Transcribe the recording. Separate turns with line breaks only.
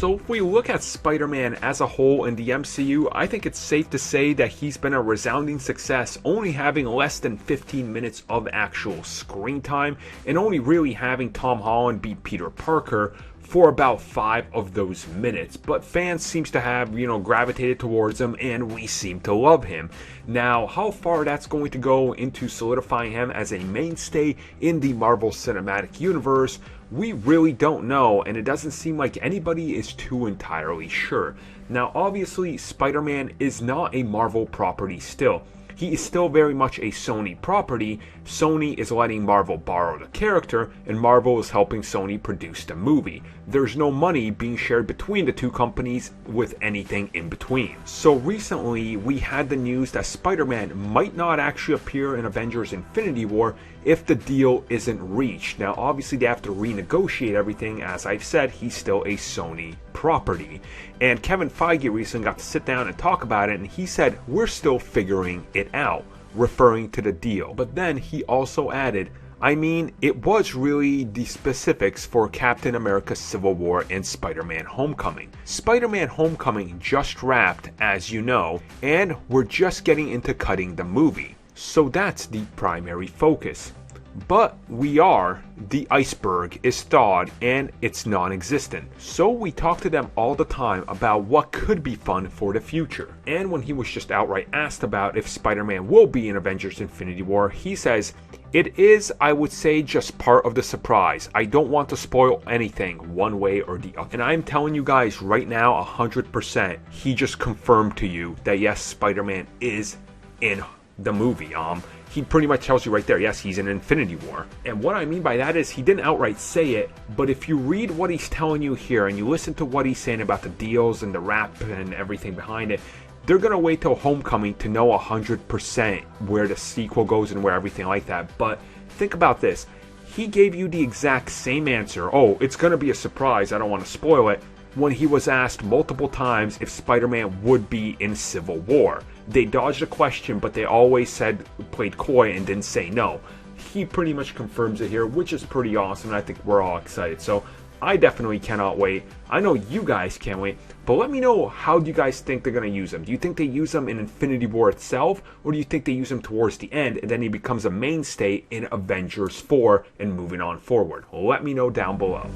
So if we look at Spider-Man as a whole in the MCU, I think it's safe to say that he's been a resounding success, only having less than 15 minutes of actual screen time, and only really having Tom Holland beat Peter Parker for about 5 of those minutes. But fans seems to have, gravitated towards him, and we seem to love him. Now, how far that's going to go into solidifying him as a mainstay in the Marvel Cinematic Universe, we really don't know, and it doesn't seem like anybody is too entirely sure. Now, obviously, Spider-Man is not a Marvel property still. He is still very much a Sony property. Sony is letting Marvel borrow the character, and Marvel is helping Sony produce the movie. There's no money being shared between the two companies with anything in between. So recently, we had the news that Spider-Man might not actually appear in Avengers Infinity War if the deal isn't reached. Now, obviously, they have to renegotiate everything. As I've said, he's still a Sony property. And Kevin Feige recently got to sit down and talk about it, and he said, "We're still figuring it out," referring to the deal. But then he also added, it was really the specifics for Captain America Civil War and Spider-Man Homecoming. Spider-Man Homecoming just wrapped, as you know, and we're just getting into cutting the movie. So that's the primary focus. But the iceberg is thawed and it's non-existent. So we talk to them all the time about what could be fun for the future. And when he was just outright asked about if Spider-Man will be in Avengers Infinity War, he says, "It is, I would say, just part of the surprise. I don't want to spoil anything one way or the other." And I'm telling you guys right now, 100%, he just confirmed to you that yes, Spider-Man is in the movie. He pretty much tells you right there, yes, he's in Infinity War. And what I mean by that is he didn't outright say it, but if you read what he's telling you here and you listen to what he's saying about the deals and the wrap and everything behind it, they're going to wait till Homecoming to know 100% where the sequel goes and where everything like that. But think about this. He gave you the exact same answer. "Oh, it's going to be a surprise. I don't want to spoil it," when he was asked multiple times if Spider-Man would be in Civil War. They dodged the question, but they always played coy and didn't say no. He pretty much confirms it here, which is pretty awesome, and I think we're all excited. So I definitely cannot wait. I know you guys can't wait, but let me know, how do you guys think they're going to use him? Do you think they use him in Infinity War itself, or do you think they use him towards the end and then he becomes a mainstay in Avengers 4 and moving on forward? Let me know down below.